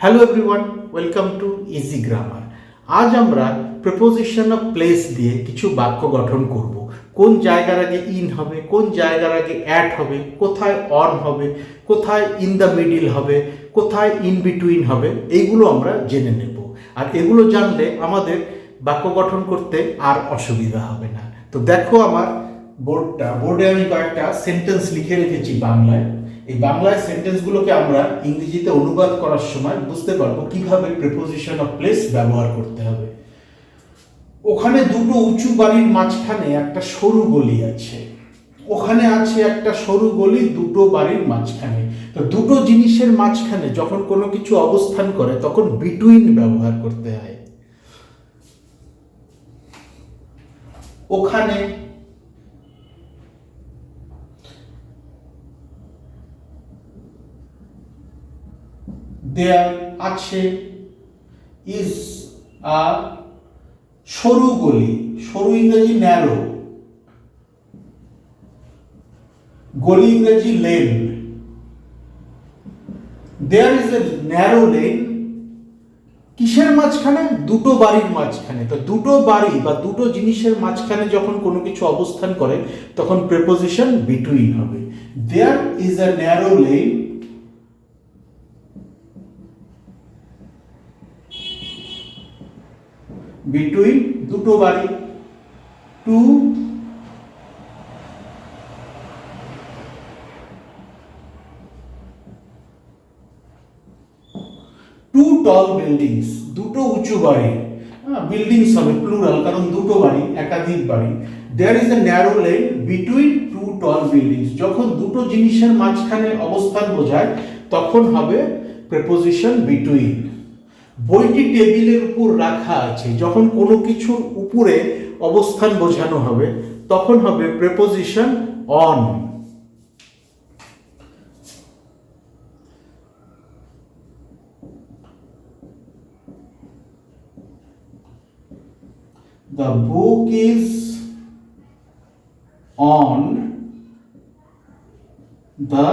Hello everyone, welcome to easy grammar. আজ আমরা preposition of place দিয়ে কিছু বাক্য গঠন করব। কোন জায়গার আগে ইন হবে, কোন জায়গার আগে অ্যাট হবে, কোথায় অন হবে, কোথায় ইন দ্য মিডিল হবে, কোথায় ইন বিটুইন হবে, এইগুলো আমরা জেনে নেব। আর এগুলো জানলে আমাদের বাক্য গঠন করতে আর অসুবিধা হবে না। তো দেখো আমার বোর্ডে আমি কয়েকটা সেন্টেন্স লিখে রেখেছি বাংলায়। এই বাংলায় সেন্টেন্সগুলোকে আমরা ইংরেজিতে অনুবাদ করার সময় বুঝতে পারবো কিভাবে প্রিপোজিশন অফ প্লেস ব্যবহার করতে হবে। ওখানে দুটো উঁচু বাড়ির মাঝখানে একটা সরু গলি আছে। ওখানে আছে একটা সরু গলি দুটো বাড়ির মাঝখানে। তো দুটো জিনিসের মাঝখানে যখন কোনো কিছু অবস্থান করে তখন বিটুইন ব্যবহার করতে হয়। ওখানে দেয়ার আছে ইজ আ সরু গলি, সরু ইংরেজি ন্যারো, গলি ইংরেজি lane. There is a narrow lane কিসের মাঝখানে? দুটো বাড়ির মাঝখানে। তো দুটো বাড়ি বা দুটো জিনিসের মাঝখানে যখন কোনো কিছু অবস্থান করে তখন প্রিপোজিশন বিটুইন হবে। There is a narrow lane between দুটো বাড়ি, টু টল বিল্ডিংস, দুটো উঁচু বাড়ি। বিল্ডিংস হবে প্লুরাল, কারণ দুটো বাড়ি, একাধিক বাড়ি। There is a narrow lane between two tall buildings. যখন দুটো জিনিসের মাঝখানে অবস্থান বোঝায় তখন হবে প্রিপোজিশন বিটুইন। বইটি টেবিলের উপর রাখা আছে। যখন কোনো কিছুর উপরে অবস্থান বোঝানো হবে তখন হবে preposition on. The book is on the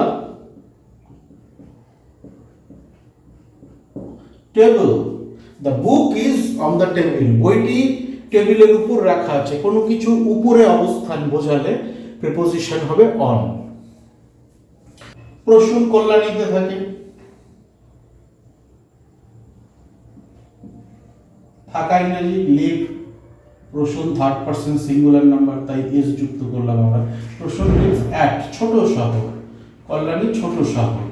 table. The book is on the table. বইটি টেবিলের উপর রাখা আছে। কোনো কিছুর উপরে অবস্থান বোঝালে প্রিপোজিশন হবে অন। প্রসূন কল্যাণীতে থাকে। থাকা ইংরেজি live, Prasun third person singular number, তাই এস যুক্ত করলাম আমরা। প্রসূন লিভস অ্যাট ছোট শহর, কল্যাণী ছোট শহর।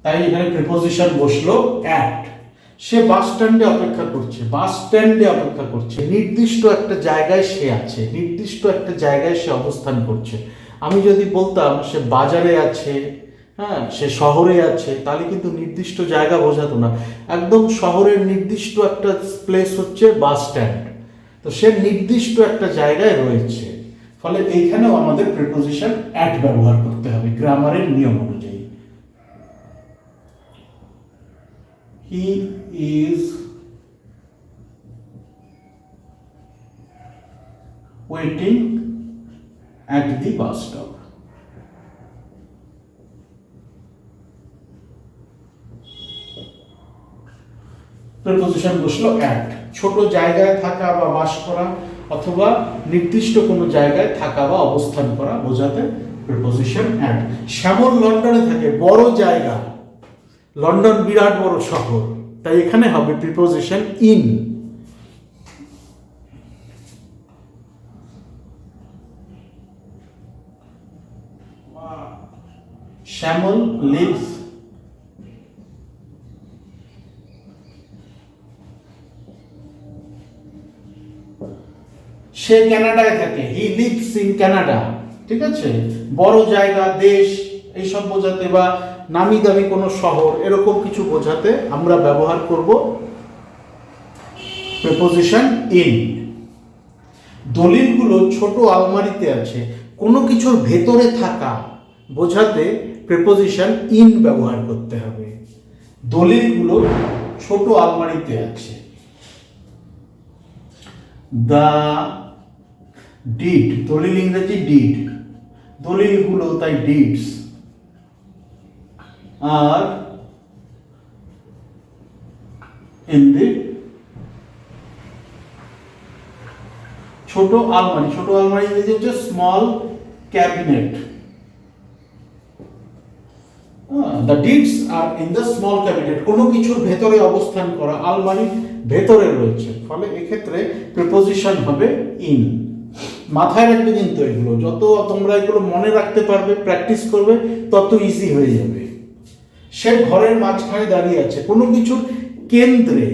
তাই এখানে প্রিপোজিশন বসলো অ্যাট। সে বাস স্ট্যান্ডে অপেক্ষা করছে, বাস স্ট্যান্ডে অপেক্ষা করছে। নির্দিষ্ট একটা জায়গায় সে আছে, নির্দিষ্ট একটা জায়গায় সে অবস্থান করছে। আমি যদি বলতাম সে বাজারে আছে, হ্যাঁ সে শহরে আছে, তাহলে কিন্তু নির্দিষ্ট জায়গা বোঝাতো না। একদম শহরের নির্দিষ্ট একটা প্লেস হচ্ছে বাস স্ট্যান্ড। তো সে নির্দিষ্ট একটা জায়গায় রয়েছে, ফলে এইখানেও আমাদের প্রিপোজিশন অ্যাট ব্যবহার করতে হবে গ্রামারের নিয়ম অনুযায়ী। He is waiting at the bus stop. Preposition বসলো অ্যাট। ছোট জায়গায় থাকা বা বাস করা অথবা নির্দিষ্ট কোনো জায়গায় থাকা বা অবস্থান করা বোঝাতে প্রিপোজিশন অ্যাট। শ্যামল লন্ডনে থাকে, বড় জায়গা, লন্ডন বিরাট বড় শহর, তাই এখানে হবে প্রিপোজিশন ইন। শ্যামল লিভস সে কানাডায় থাকে, হি লিভস ইন কানাডা। ঠিক আছে, বড় জায়গা, দেশ এইসব বোঝাতে বা নামি দামি কোনো শহর এরকম কিছু বোঝাতে আমরা ব্যবহার করব প্রিপোজিশন ইন। দলিলগুলো ছোট আলমারিতে আছে, কোনো কিছুর ভেতরে থাকা বোঝাতে প্রিপোজিশন ইন ব্যবহার করতে হবে। দলিলগুলো ছোট আলমারিতে আছে। দ্য ডিড, দলিল ইংরেজি ডিড, দলিলগুলো, তাই ডিডস আর ইন দি ছোট আলমারি। ছোট আলমারি হচ্ছে small cabinet. The deeds are in the small cabinet, কোনো কিছুর ভেতরে অবস্থান করা, আলমারির ভেতরে রয়েছে, ফলে এক্ষেত্রে প্রিপোজিশন হবে ইন। মাথায় রাখবে কিন্তু এগুলো, যত তোমরা এগুলো মনে রাখতে পারবে, প্র্যাকটিস করবে, তত ইজি হয়ে যাবে। সে ঘরের মাঝখানে দাঁড়িয়ে আছে, কোনো কিছুর কেন্দ্রে,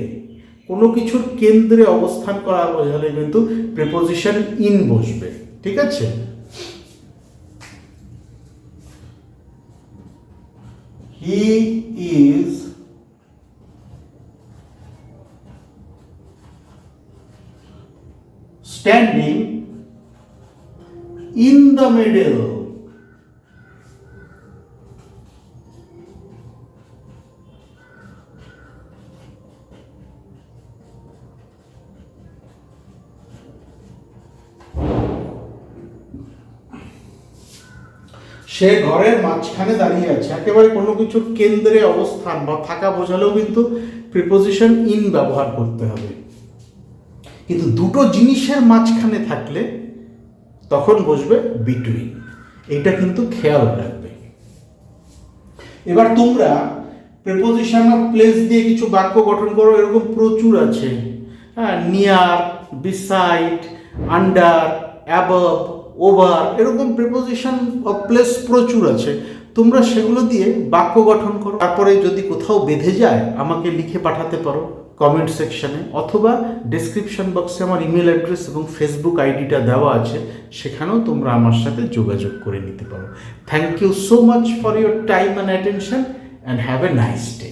কোনো কিছুর কেন্দ্রে অবস্থান করা বোঝালে কিন্তু প্রিপোজিশন ইন বসবে। ঠিক আছে? He is standing in the middle. সে ঘরের মাঝখানে দাঁড়িয়ে আছে, একেবারে কোনো কিছুর কেন্দ্রে অবস্থান বা থাকা বোঝালেও কিন্তু প্রিপোজিশন ইন ব্যবহার করতে হবে। কিন্তু দুটো জিনিসের মাঝখানে থাকলে তখন বসবে বিটুইন। এটা কিন্তু খেয়াল রাখবে। এবার তোমরা প্রিপোজিশন অফ প্লেস দিয়ে কিছু বাক্য গঠন করো, এরকম প্রচুর আছে। হ্যাঁ, near, beside, under, above, over, এরকম প্রিপোজিশন অফ প্লেস প্রচুর আছে। তোমরা সেগুলো দিয়ে বাক্য গঠন করো। তারপরে যদি কোথাও বেঁধে যায় আমাকে লিখে পাঠাতে পারো কমেন্ট সেকশনে, অথবা ডেসক্রিপশন বক্সে আমার ইমেল অ্যাড্রেস এবং ফেসবুক আইডিটা দেওয়া আছে, সেখানেও তোমরা আমার সাথে যোগাযোগ করে নিতে পারো। Thank you so much for your time and attention, and have a nice day.